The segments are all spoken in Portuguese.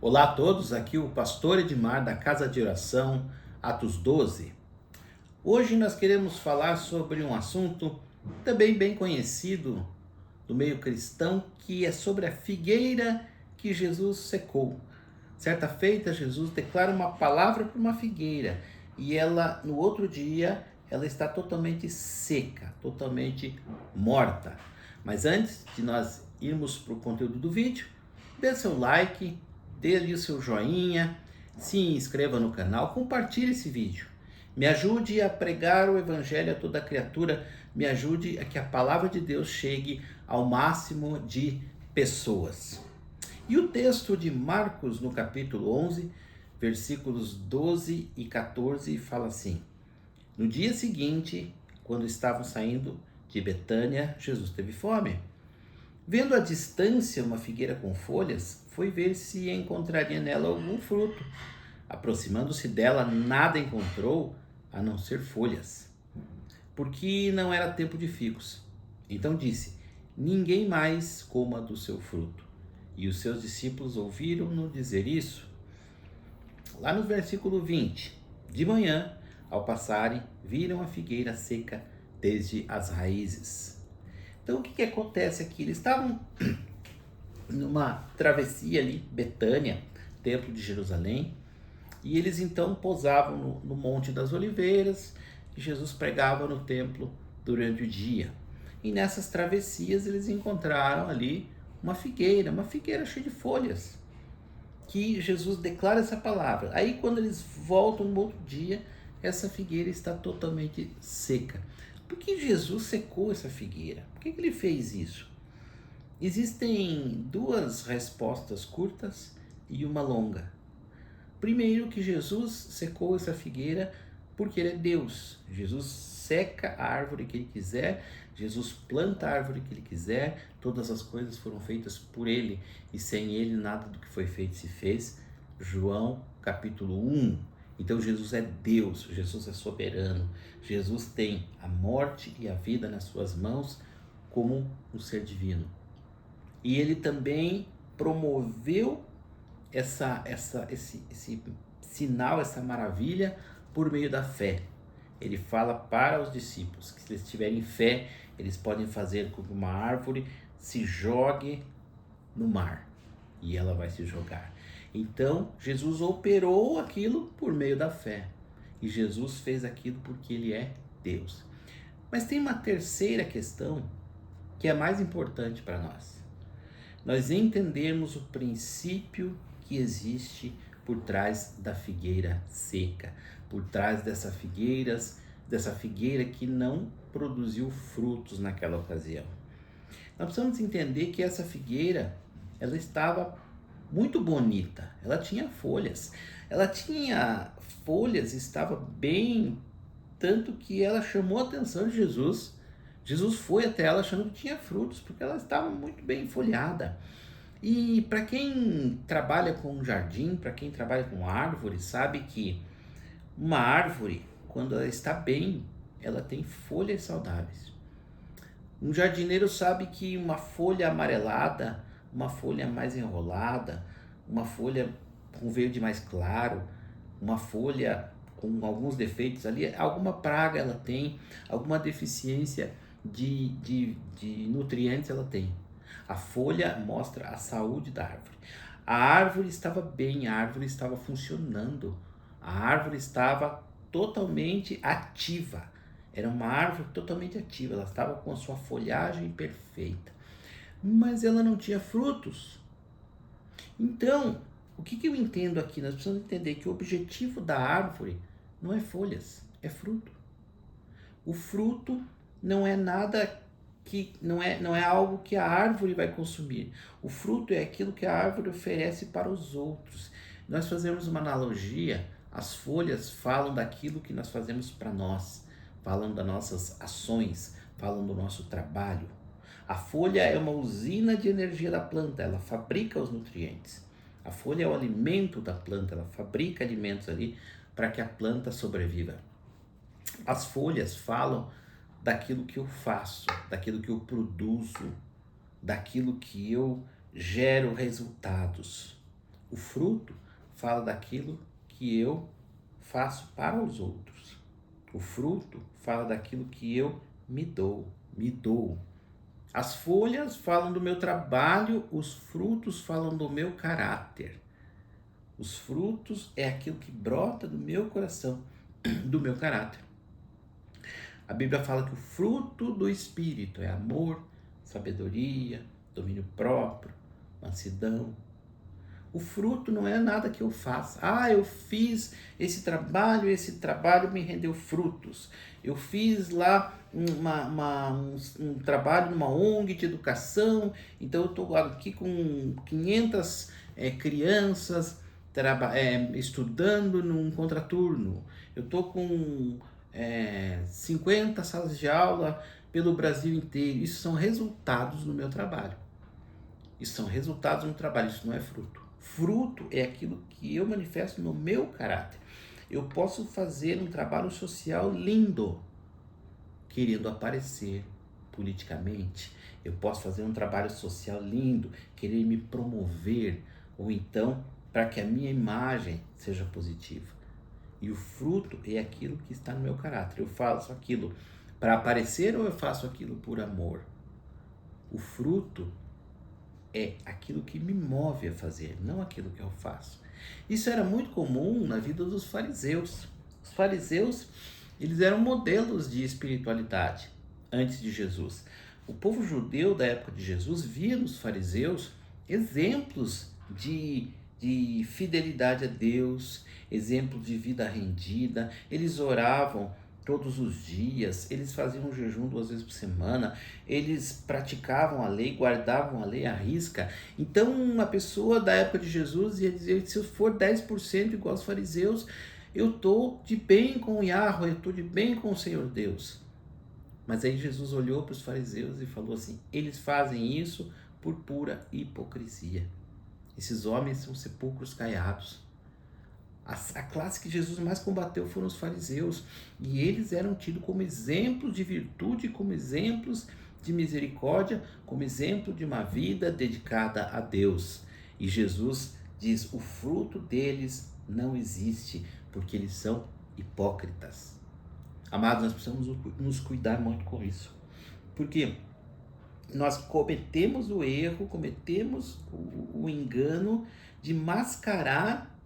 Olá a todos, aqui o pastor Edmar da Casa de Oração, Atos 12. Hoje nós queremos falar sobre um assunto também bem conhecido do meio cristão, que é sobre a figueira que Jesus secou. Certa feita, Jesus declara uma palavra para uma figueira e ela, no outro dia, ela está totalmente seca, totalmente morta. Mas antes de nós irmos para o conteúdo do vídeo, dê seu like, dê ali o seu joinha, se inscreva no canal, compartilhe esse vídeo. Me ajude a pregar o evangelho a toda criatura, me ajude a que a palavra de Deus chegue ao máximo de pessoas. E o texto de Marcos, no capítulo 11, versículos 12 e 14, fala assim: No dia seguinte, quando estavam saindo de Betânia, Jesus teve fome. Vendo à distância uma figueira com folhas, foi ver se encontraria nela algum fruto. Aproximando-se dela, nada encontrou a não ser folhas, porque não era tempo de figos. Então disse: Ninguém mais coma do seu fruto. E os seus discípulos ouviram-no dizer isso. Lá no versículo 20: De manhã, ao passarem, viram a figueira seca desde as raízes. Então o que acontece aqui? Eles estavam numa travessia ali, Betânia, templo de Jerusalém, e eles então pousavam no Monte das Oliveiras, e Jesus pregava no templo durante o dia. E nessas travessias eles encontraram ali uma figueira cheia de folhas, que Jesus declara essa palavra. Aí quando eles voltam no outro dia, essa figueira está totalmente seca. Por que Jesus secou essa figueira? Por que ele fez isso? Existem duas respostas curtas e uma longa. Primeiro, que Jesus secou essa figueira porque ele é Deus. Jesus seca a árvore que ele quiser, Jesus planta a árvore que ele quiser, todas as coisas foram feitas por ele e sem ele nada do que foi feito se fez. João capítulo 1. Então Jesus é Deus, Jesus é soberano, Jesus tem a morte e a vida nas suas mãos como um ser divino. E ele também promoveu esse sinal, essa maravilha por meio da fé. Ele fala para os discípulos que se eles tiverem fé, eles podem fazer com que uma árvore se jogue no mar e ela vai se jogar. Então, Jesus operou aquilo por meio da fé. E Jesus fez aquilo porque ele é Deus. Mas tem uma terceira questão que é mais importante para nós. Nós entendemos o princípio que existe por trás da figueira seca, por trás dessa figueira que não produziu frutos naquela ocasião. Nós precisamos entender que essa figueira, ela estava muito bonita, ela tinha folhas, estava bem, tanto que ela chamou a atenção de Jesus. Jesus foi até ela achando que tinha frutos, porque ela estava muito bem folhada. E para quem trabalha com jardim, para quem trabalha com árvore, sabe que uma árvore, quando ela está bem, ela tem folhas saudáveis. Um jardineiro sabe que uma folha amarelada, uma folha mais enrolada, uma folha com verde mais claro, uma folha com alguns defeitos ali, alguma praga ela tem, alguma deficiência de nutrientes ela tem. A folha mostra a saúde da árvore. A árvore estava bem, a árvore estava funcionando, a árvore estava totalmente ativa. Era uma árvore totalmente ativa, ela estava com a sua folhagem perfeita, mas ela não tinha frutos. Então, o que eu entendo aqui? Nós precisamos entender que o objetivo da árvore não é folhas, é fruto. O fruto não é nada que não é algo que a árvore vai consumir. O fruto é aquilo que a árvore oferece para os outros. Nós fazemos uma analogia, as folhas falam daquilo que nós fazemos para nós, falam das nossas ações, falam do nosso trabalho. A folha é uma usina de energia da planta, ela fabrica os nutrientes. A folha é o alimento da planta, ela fabrica alimentos ali para que a planta sobreviva. As folhas falam daquilo que eu faço, daquilo que eu produzo, daquilo que eu gero resultados. O fruto fala daquilo que eu faço para os outros. O fruto fala daquilo que eu me dou. As folhas falam do meu trabalho, os frutos falam do meu caráter. Os frutos é aquilo que brota do meu coração, do meu caráter. A Bíblia fala que o fruto do Espírito é amor, sabedoria, domínio próprio, mansidão. O fruto não é nada que eu faça. Eu fiz esse trabalho me rendeu frutos. Eu fiz lá um trabalho numa ONG de educação, então eu estou aqui com 500 crianças estudando num contraturno. Eu estou com 50 salas de aula pelo Brasil inteiro. Isso são resultados no meu trabalho. Isso são resultados no trabalho, isso não é fruto. Fruto é aquilo que eu manifesto no meu caráter. Eu posso fazer um trabalho social lindo, querendo aparecer politicamente. Eu posso fazer um trabalho social lindo, querer me promover, ou então para que a minha imagem seja positiva. E o fruto é aquilo que está no meu caráter. Eu faço aquilo para aparecer ou eu faço aquilo por amor? O fruto é aquilo que me move a fazer, não aquilo que eu faço. Isso era muito comum na vida dos fariseus. Os fariseus, eles eram modelos de espiritualidade antes de Jesus. O povo judeu da época de Jesus via nos fariseus exemplos de fidelidade a Deus, exemplos de vida rendida. Eles oravam todos os dias, eles faziam um jejum 2 vezes por semana, eles praticavam a lei, guardavam a lei à risca. Então uma pessoa da época de Jesus ia dizer, se eu for 10% igual aos fariseus, eu estou de bem com o Yahweh, eu estou de bem com o Senhor Deus. Mas aí Jesus olhou para os fariseus e falou assim, eles fazem isso por pura hipocrisia. Esses homens são sepulcros caiados. A classe que Jesus mais combateu foram os fariseus, e eles eram tidos como exemplos de virtude, como exemplos de misericórdia, como exemplo de uma vida dedicada a Deus. E Jesus diz, o fruto deles não existe, porque eles são hipócritas. Amados, nós precisamos nos cuidar muito com isso, porque nós cometemos o erro, cometemos o engano de mascarar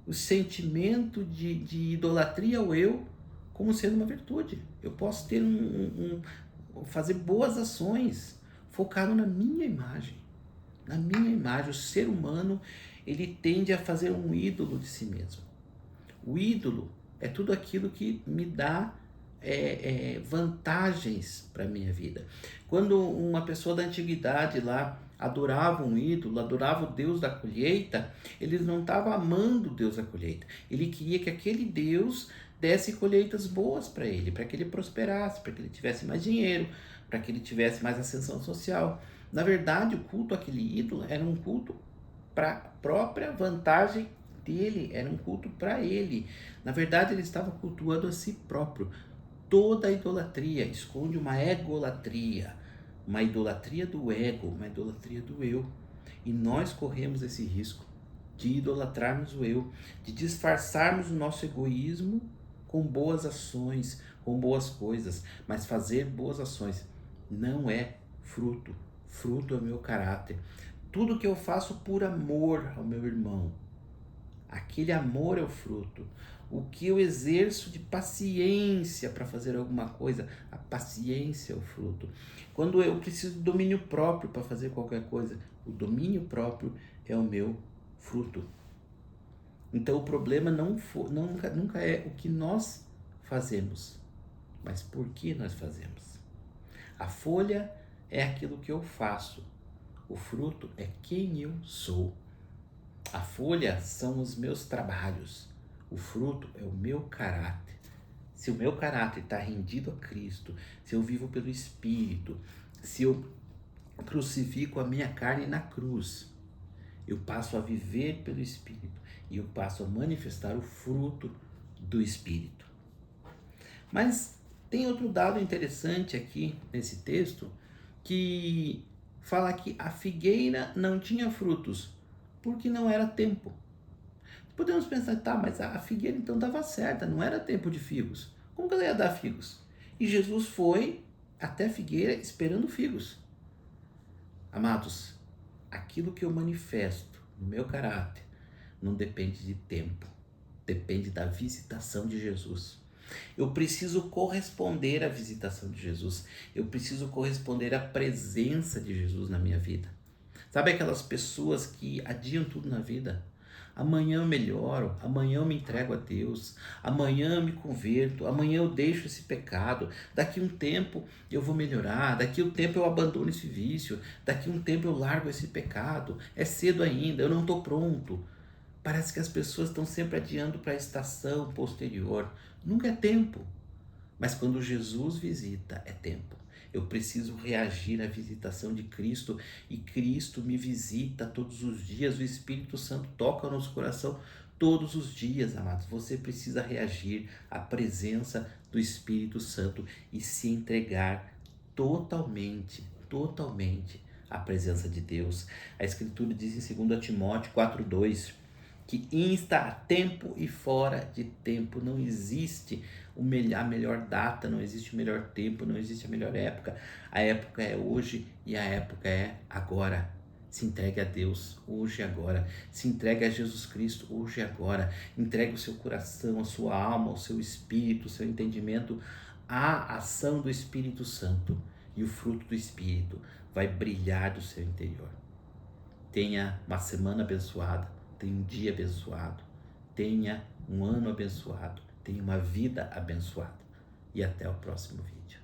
o sentimento de idolatria ao eu como sendo uma virtude. Eu posso ter fazer boas ações focado na minha imagem. Na minha imagem, o ser humano, ele tende a fazer um ídolo de si mesmo. O ídolo é tudo aquilo que me dá vantagens para a minha vida. Quando uma pessoa da antiguidade lá adorava um ídolo, adorava o Deus da colheita, ele não estava amando o Deus da colheita. Ele queria que aquele Deus desse colheitas boas para ele, para que ele prosperasse, para que ele tivesse mais dinheiro, para que ele tivesse mais ascensão social. Na verdade, o culto àquele ídolo era um culto para a própria vantagem dele, era um culto para ele. Na verdade, ele estava cultuando a si próprio. Toda idolatria esconde uma egolatria, uma idolatria do ego, uma idolatria do eu. E nós corremos esse risco de idolatrarmos o eu, de disfarçarmos o nosso egoísmo com boas ações, com boas coisas. Mas fazer boas ações não é fruto. Fruto é o meu caráter. Tudo que eu faço por amor ao meu irmão, aquele amor é o fruto. O que eu exerço de paciência para fazer alguma coisa, a paciência é o fruto. Quando eu preciso de domínio próprio para fazer qualquer coisa, o domínio próprio é o meu fruto. Então o problema nunca é o que nós fazemos, mas por que nós fazemos. A folha é aquilo que eu faço, o fruto é quem eu sou. A folha são os meus trabalhos, o fruto é o meu caráter. Se o meu caráter está rendido a Cristo, se eu vivo pelo Espírito, se eu crucifico a minha carne na cruz, eu passo a viver pelo Espírito e eu passo a manifestar o fruto do Espírito. Mas tem outro dado interessante aqui nesse texto, que fala que a figueira não tinha frutos, porque não era tempo. Podemos pensar, tá, mas a figueira então estava certa, não era tempo de figos. Como que ela ia dar figos? E Jesus foi até a figueira esperando figos. Amados, aquilo que eu manifesto no meu caráter não depende de tempo, depende da visitação de Jesus. Eu preciso corresponder à visitação de Jesus. Eu preciso corresponder à presença de Jesus na minha vida. Sabe aquelas pessoas que adiam tudo na vida? Amanhã eu melhoro, amanhã eu me entrego a Deus, amanhã eu me converto, amanhã eu deixo esse pecado, daqui um tempo eu vou melhorar, daqui um tempo eu abandono esse vício, daqui um tempo eu largo esse pecado, é cedo ainda, eu não estou pronto. Parece que as pessoas estão sempre adiando para a estação posterior. Nunca é tempo. Mas quando Jesus visita, é tempo. Eu preciso reagir à visitação de Cristo e Cristo me visita todos os dias. O Espírito Santo toca o nosso coração todos os dias, amados. Você precisa reagir à presença do Espírito Santo e se entregar totalmente, totalmente à presença de Deus. A Escritura diz em 2 Timóteo 4:2 que insta a tempo e fora de tempo. Não existe a melhor data, não existe o melhor tempo, não existe a melhor época. A época é hoje e a época é agora. Se entregue a Deus hoje e agora. Se entregue a Jesus Cristo hoje e agora. Entregue o seu coração, a sua alma, o seu espírito, o seu entendimento à ação do Espírito Santo. E o fruto do Espírito vai brilhar do seu interior. Tenha uma semana abençoada. Tenha um dia abençoado, tenha um ano abençoado, tenha uma vida abençoada. E até o próximo vídeo.